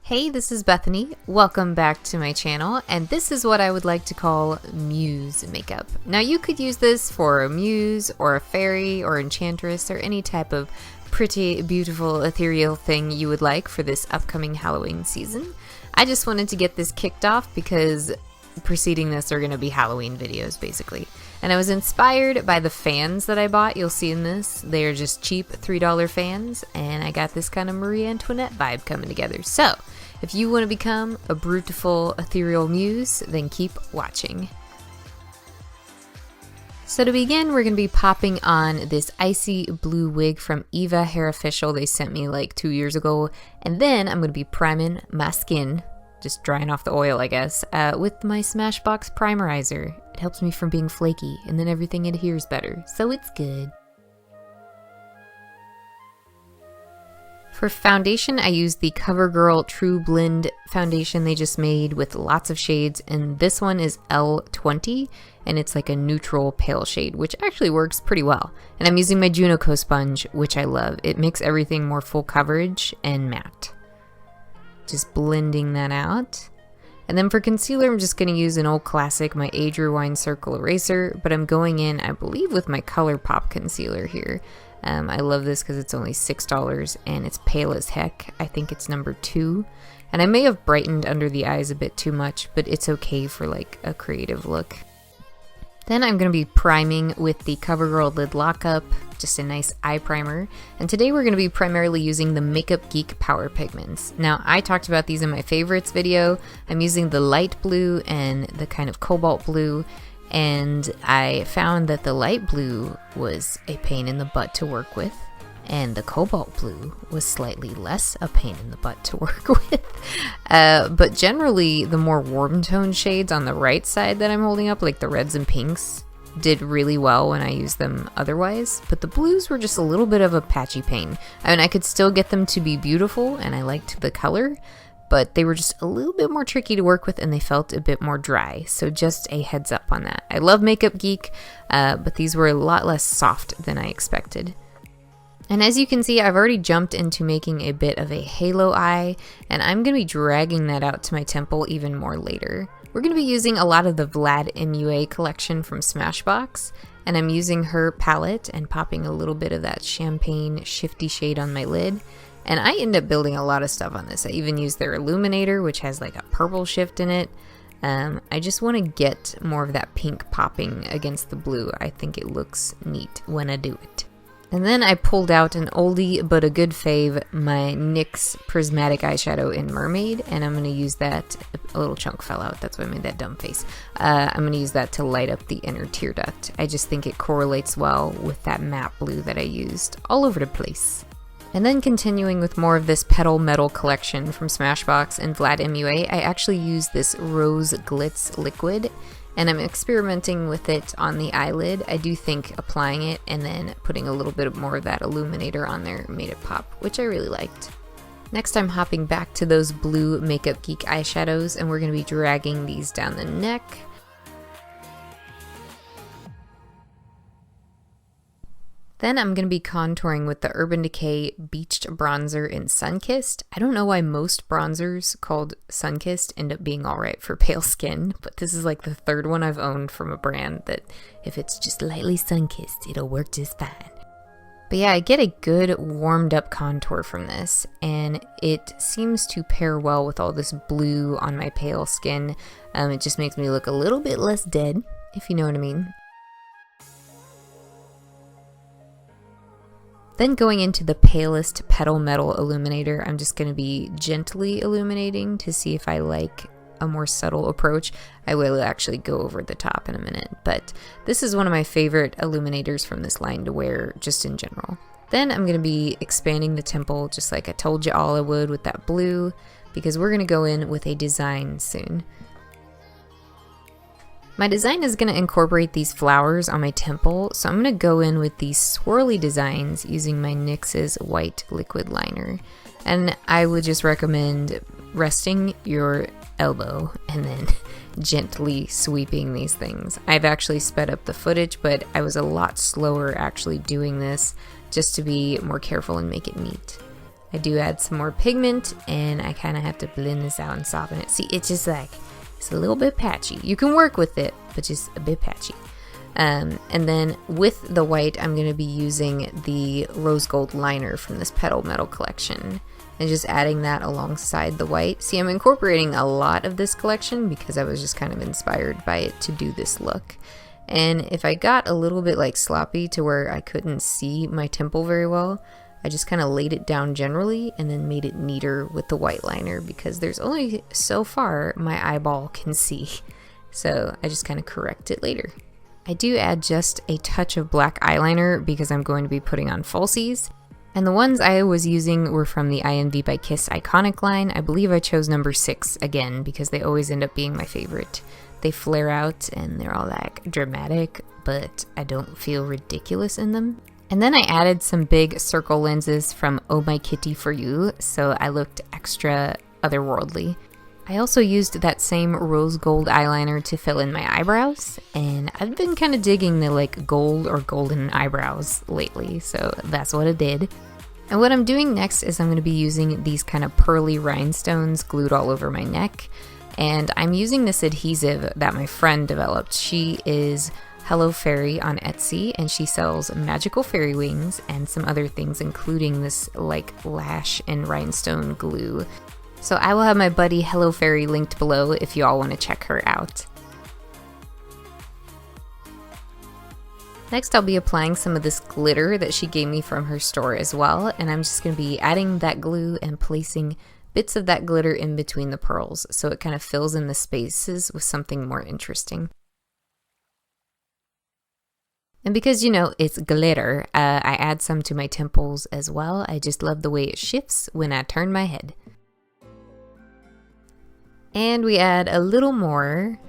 Hey, this is Bethany. Welcome back to my channel, and this is what I would like to call Muse makeup. Now you could use this for a muse or a fairy or enchantress or any type of pretty, beautiful, ethereal thing you would like for this upcoming Halloween season. I just wanted to get this kicked off because preceding this are going to be Halloween videos basically. And I was inspired by the fans that I bought. You'll see in this. They're just cheap $3 fans, and I got this kind of Marie Antoinette vibe coming together. So, if you want to become a beautiful ethereal muse, then keep watching. So to begin, we're going to be popping on this icy blue wig from Eva Hair Official. They sent me like 2 years ago. And then I'm going to be priming my skin, just drying off the oil, I guess, with my Smashbox Primerizer. It helps me from being flaky, and then everything adheres better, so it's good. For foundation, I used the Covergirl True Blend foundation they just made with lots of shades, and this one is L20, and it's like a neutral pale shade, which actually works pretty well. And I'm using my Juno sponge, which I love. It makes everything more full coverage and matte. Just blending that out. And then for concealer, I'm just going to use an old classic, my Age Rewind Circle Eraser, but I'm going in, I believe, with my ColourPop concealer here. I love this because it's only $6 and it's pale as heck. I think it's number 2. And I may have brightened under the eyes a bit too much, but it's okay for like a creative look. Then I'm going to be priming with the Covergirl Lid Lockup, just a nice eye primer. And today we're going to be primarily using the Makeup Geek Power Pigments. Now, I talked about these in my favorites video. I'm using the light blue and the kind of cobalt blue. And I found that the light blue was a pain in the butt to work with. And the cobalt blue was slightly less a pain in the butt to work with. But generally, the more warm tone shades on the right side that I'm holding up, like the reds and pinks, did really well when I used them otherwise. But the blues were just a little bit of a patchy pain. I mean, I could still get them to be beautiful, and I liked the color, but they were just a little bit more tricky to work with, and they felt a bit more dry. So just a heads up on that. I love Makeup Geek, but these were a lot less soft than I expected. And as you can see, I've already jumped into making a bit of a halo eye, and I'm going to be dragging that out to my temple even more later. We're going to be using a lot of the Vlad MUA collection from Smashbox, and I'm using her palette and popping a little bit of that champagne shifty shade on my lid. And I end up building a lot of stuff on this. I even used their illuminator, which has like a purple shift in it. I just want to get more of that pink popping against the blue. I think it looks neat when I do it. And then I pulled out an oldie but a good fave, my NYX Prismatic eyeshadow in Mermaid, and I'm going to use that. A little chunk fell out, that's why I made that dumb face. I'm going to use that to light up the inner tear duct. I just think it correlates well with that matte blue that I used all over the place. And then continuing with more of this Petal Metal collection from Smashbox and Vlad MUA, I actually used this Rose Glitz liquid, and I'm experimenting with it on the eyelid. I do think applying it and then putting a little bit more of that illuminator on there made it pop, which I really liked. Next, I'm hopping back to those blue Makeup Geek eyeshadows, and we're going to be dragging these down the neck. Then I'm going to be contouring with the Urban Decay Beached Bronzer in Sunkissed. I don't know why most bronzers called Sunkissed end up being alright for pale skin, but this is like the third one I've owned from a brand that if it's just lightly Sunkissed, it'll work just fine. But yeah, I get a good warmed up contour from this, and it seems to pair well with all this blue on my pale skin. It just makes me look a little bit less dead, if you know what I mean. Then going into the palest Petal Metal illuminator, I'm just going to be gently illuminating to see if I like a more subtle approach. I will actually go over the top in a minute, but this is one of my favorite illuminators from this line to wear just in general. Then I'm going to be expanding the temple just like I told you all I would with that blue, because we're going to go in with a design soon. My design is going to incorporate these flowers on my temple, so I'm going to go in with these swirly designs using my NYX's white liquid liner. And I would just recommend resting your elbow and then gently sweeping these things. I've actually sped up the footage, but I was a lot slower actually doing this just to be more careful and make it neat. I do add some more pigment, and I kind of have to blend this out and soften it. See, it's just like, it's a little bit patchy. You can work with it, but just a bit patchy. And then with the white, I'm going to be using the rose gold liner from this Petal Metal collection, and just adding that alongside the white. See, I'm incorporating a lot of this collection because I was just kind of inspired by it to do this look. And if I got a little bit like sloppy to where I couldn't see my temple very well, I just kind of laid it down generally and then made it neater with the white liner, because there's only so far my eyeball can see. So I just kind of correct it later. I do add just a touch of black eyeliner because I'm going to be putting on falsies. And the ones I was using were from the IEnvybyKiss Iconic line. I believe I chose number 6 again because they always end up being my favorite. They flare out and they're all like dramatic, but I don't feel ridiculous in them. And then I added some big circle lenses from Oh My Kitty For You, so I looked extra otherworldly. I also used that same rose gold eyeliner to fill in my eyebrows, and I've been kind of digging the like gold or golden eyebrows lately, so that's what I did. And what I'm doing next is I'm going to be using these kind of pearly rhinestones glued all over my neck, and I'm using this adhesive that my friend developed. She is Hello Fairy on Etsy, and she sells magical fairy wings and some other things, including this like lash and rhinestone glue. So I will have my buddy Hello Fairy linked below if you all want to check her out. Next, I'll be applying some of this glitter that she gave me from her store as well, and I'm just going to be adding that glue and placing bits of that glitter in between the pearls, so it kind of fills in the spaces with something more interesting. And because, you know, it's glitter, I add some to my temples as well. I just love the way it shifts when I turn my head. And we add a little more,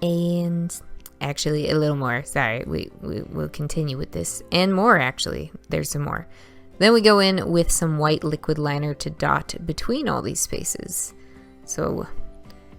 and actually a little more, sorry, we'll continue with this, and more actually, there's some more. Then we go in with some white liquid liner to dot between all these spaces. So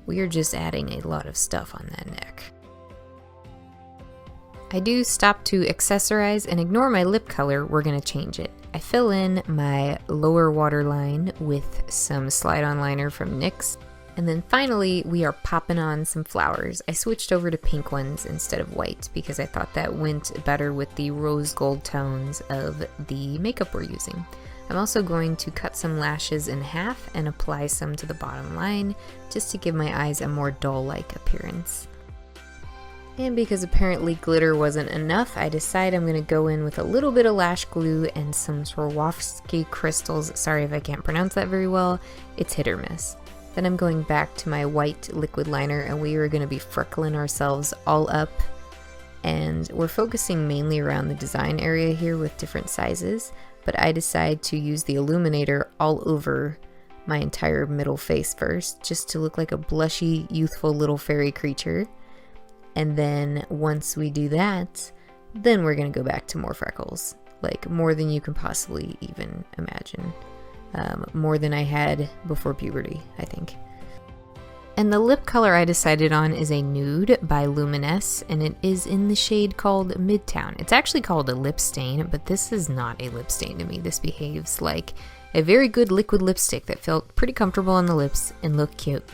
we are just adding a lot of stuff on that neck. I do stop to accessorize and ignore my lip color, we're going to change it. I fill in my lower waterline with some slide-on liner from NYX. And then finally, we are popping on some flowers. I switched over to pink ones instead of white because I thought that went better with the rose gold tones of the makeup we're using. I'm also going to cut some lashes in half and apply some to the bottom line just to give my eyes a more doll-like appearance. And because apparently glitter wasn't enough, I decide I'm going to go in with a little bit of lash glue and some Swarovski crystals. Sorry if I can't pronounce that very well. It's hit or miss. Then I'm going back to my white liquid liner, and we are going to be freckling ourselves all up. And we're focusing mainly around the design area here with different sizes, but I decide to use the illuminator all over my entire middle face first, just to look like a blushy, youthful little fairy creature. And then once we do that, then we're going to go back to more freckles, like more than you can possibly even imagine. More than I had before puberty, I think. And the lip color I decided on is a nude by Luminess, and it is in the shade called Midtown. It's actually called a lip stain, but this is not a lip stain to me. This behaves like a very good liquid lipstick that felt pretty comfortable on the lips and looked cute.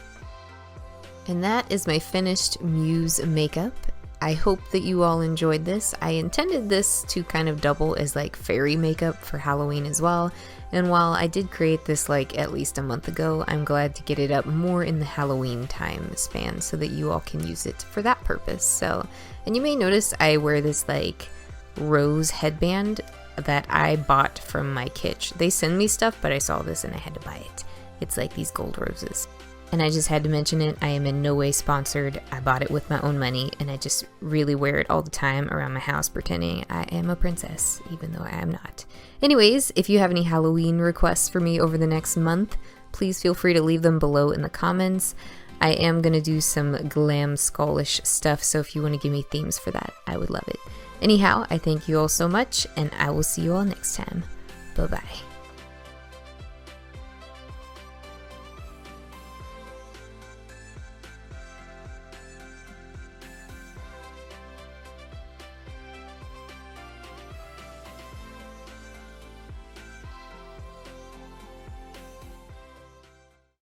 And that is my finished Muse makeup. I hope that you all enjoyed this. I intended this to kind of double as like fairy makeup for Halloween as well. And while I did create this like at least a month ago, I'm glad to get it up more in the Halloween time span so that you all can use it for that purpose. So, and you may notice I wear this like rose headband that I bought from my kitsch. They send me stuff, but I saw this and I had to buy it. It's like these gold roses. And I just had to mention it. I am in no way sponsored. I bought it with my own money, and I just really wear it all the time around my house pretending I am a princess, even though I am not. Anyways, if you have any Halloween requests for me over the next month, please feel free to leave them below in the comments. I am going to do some glam skullish stuff, so if you want to give me themes for that, I would love it. Anyhow, I thank you all so much, and I will see you all next time. Bye-bye.